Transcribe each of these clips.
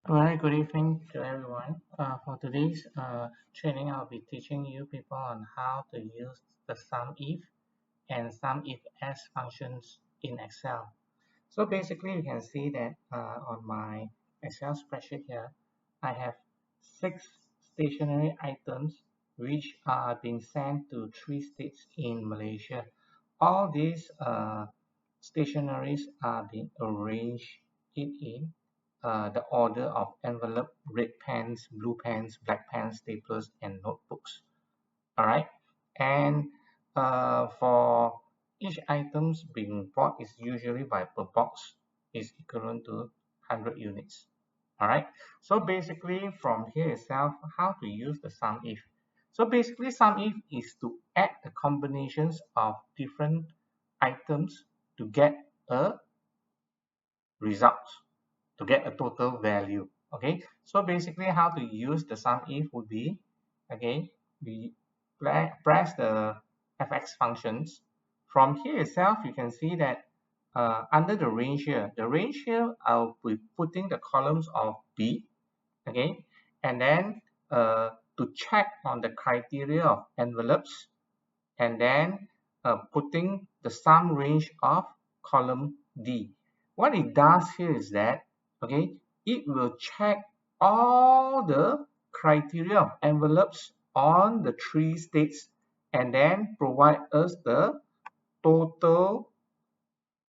Alright, good evening to everyone. For today's training, I'll be teaching you people on how to use the SUMIF and SUMIFS functions in Excel. So basically, you can see that on my Excel spreadsheet here, I have 6 stationary items which are being sent to 3 states in Malaysia. All these stationaries are being arranged in the order of envelope, red pens, blue pens, black pens, staplers, and notebooks. All right, and for each items being bought is usually by per box is equivalent to 100 units. All right, so basically from here itself, how to use the sum if. So basically, sum if is to add the combinations of different items to get a result, to get a total value. Okay, so basically how to use the sum if would be, okay, we press the fx functions. From here itself you can see that under the range here I'll be putting the columns of b, okay, and then to check on the criteria of envelopes, and then putting the sum range of column D. What it does here is that, okay, it will check all the criteria of envelopes on the 3 states and then provide us the total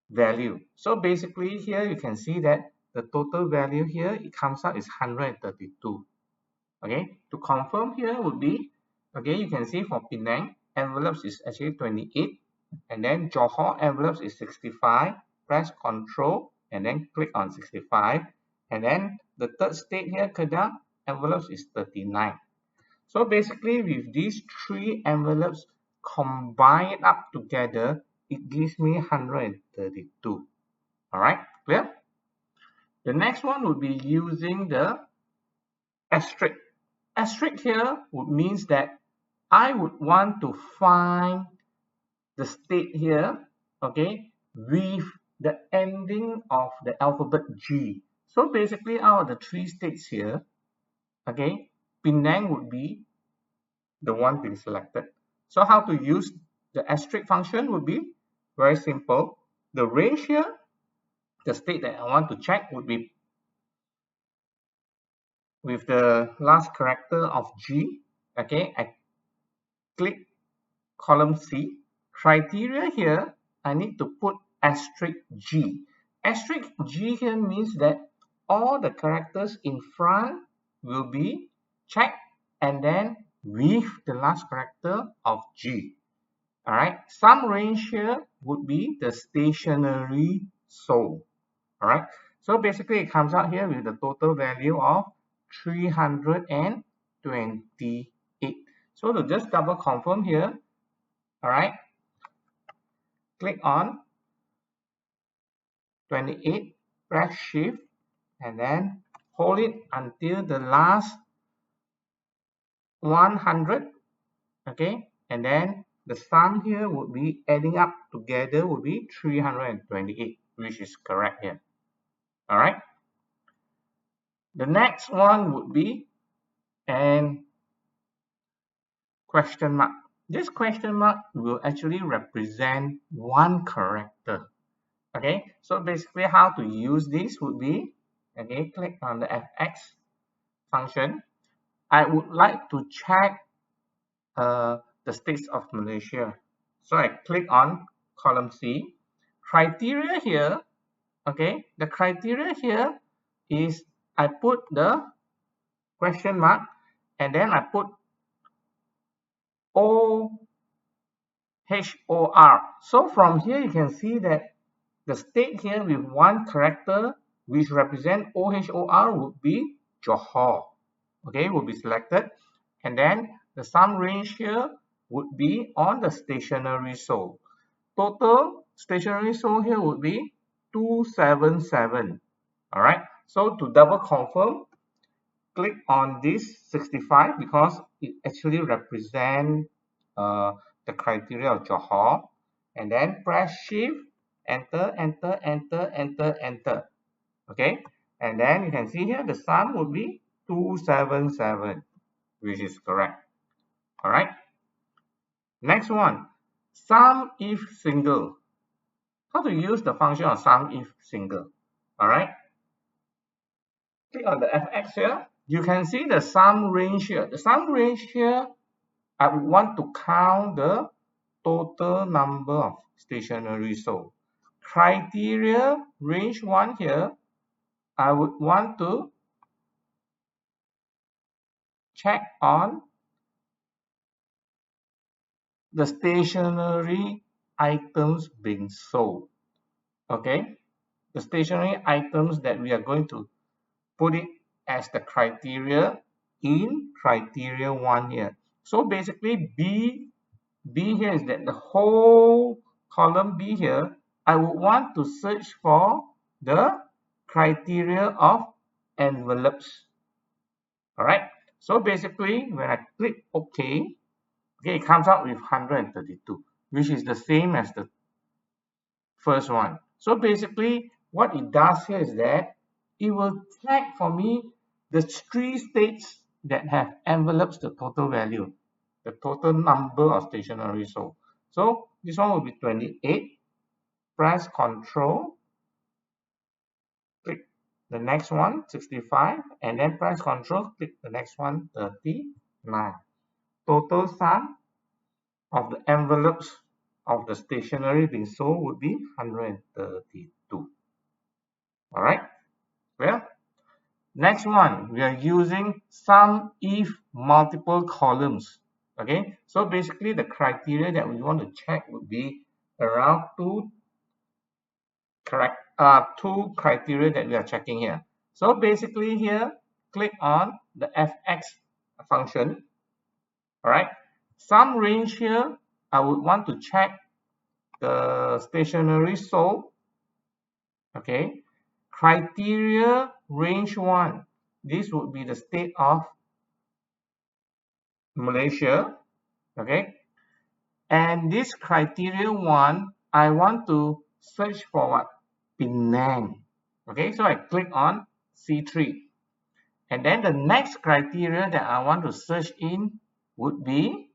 value. So basically here you can see that the total value here, it comes out is 132. Okay, to confirm here would be, okay, you can see for Penang envelopes is actually 28, and then Johor envelopes is 65. Press Control and then click on 65, and then the third state here, Kedah, envelopes is 39. So basically with these 3 envelopes combined up together, it gives me 132. All right, clear? The next one would be using the asterisk. Asterisk here would means that I would want to find the state here, okay, with the ending of the alphabet G. So basically out of the 3 states here, okay, Penang would be the one being selected. So how to use the asterisk function would be very simple. The range here, the state that I want to check would be with the last character of G, okay, I click column C. Criteria here, I need to put asterisk G. Asterisk G here means that all the characters in front will be checked and then with the last character of G. All right, sum range here would be the stationary sold. All right, so basically it comes out here with the total value of 328. So to just double confirm here, all right, click on 28, press shift, and then hold it until the last 100, okay, and then the sum here would be adding up together would be 328, which is correct here. All right, the next one would be an question mark. This question mark will actually represent one character. Okay, so basically how to use this would be, okay, click on the fx function. I would like to check the states of Malaysia. So I click on column C. Criteria here, okay, the criteria here is I put the question mark and then I put OHOR. So from here you can see that the state here with one character which represent OHOR would be Johor. Okay, will be selected, and then the sum range here would be on the stationary sold. Total stationary sold here would be 277. All right, so to double confirm, click on this 65 because it actually represents the criteria of Johor, and then press shift, enter, enter, enter, enter, enter. Okay, And then you can see here the sum would be 277, which is correct. All right. Next one, sum if single. How to use the function of sum if single? All right. Click on the fx here. You can see the sum range here. The sum range here, I would want to count the total number of stationery sold. Criteria range 1 here, I would want to check on the stationery items being sold. Okay, the stationery items that we are going to put it as the criteria in criteria 1 here. So basically B here is that the whole column B here, I would want to search for the criteria of envelopes. All right. So basically, when I click OK, it comes out with 132, which is the same as the first one. So basically, what it does here is that it will check for me the 3 states that have envelopes the total value, the total number of stationery sold. So this one will be 28. Press Control, click the next one, 65, and then press Control, click the next one, 39. Total sum of the envelopes of the stationery being sold would be 132. All right. Well, next one, we are using sum if multiple columns. Okay, so basically the criteria that we want to check would be around two criteria that we are checking here. So basically here, click on the fx function. All right, sum range here, I would want to check the stationery sold. Okay, criteria range 1, this would be the state of Malaysia. Okay, and this criteria 1, I want to search for what? Penang. Okay, so I click on C3, and then the next criteria that I want to search in would be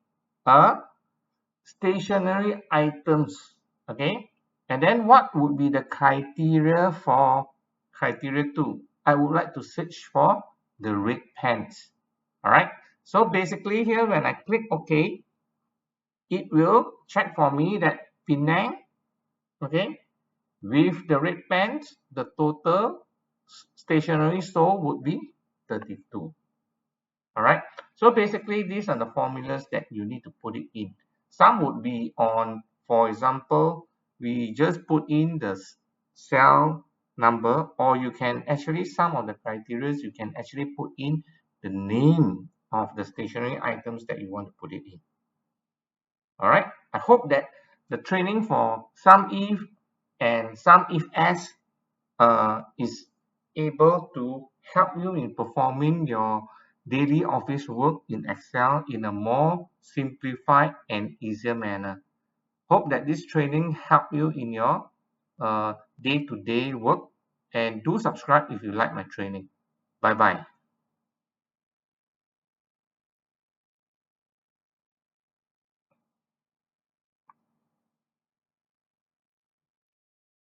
stationery items. Okay, and then what would be the criteria for criteria 2? I would like to search for the red pens. All right, so basically here when I click OK, it will check for me that Penang, okay, with the red pens, the total stationery sold would be 32. All right, so basically these are the formulas that you need to put it in. Some would be on, for example, we just put in the cell number, or you can actually, some of the criteria you can actually put in the name of the stationery items that you want to put it in. All right, I hope that the training for SUMIF and SUMIFS is able to help you in performing your daily office work in Excel in a more simplified and easier manner. Hope that this training help you in your day-to-day work, and do subscribe if you like my training. Bye bye.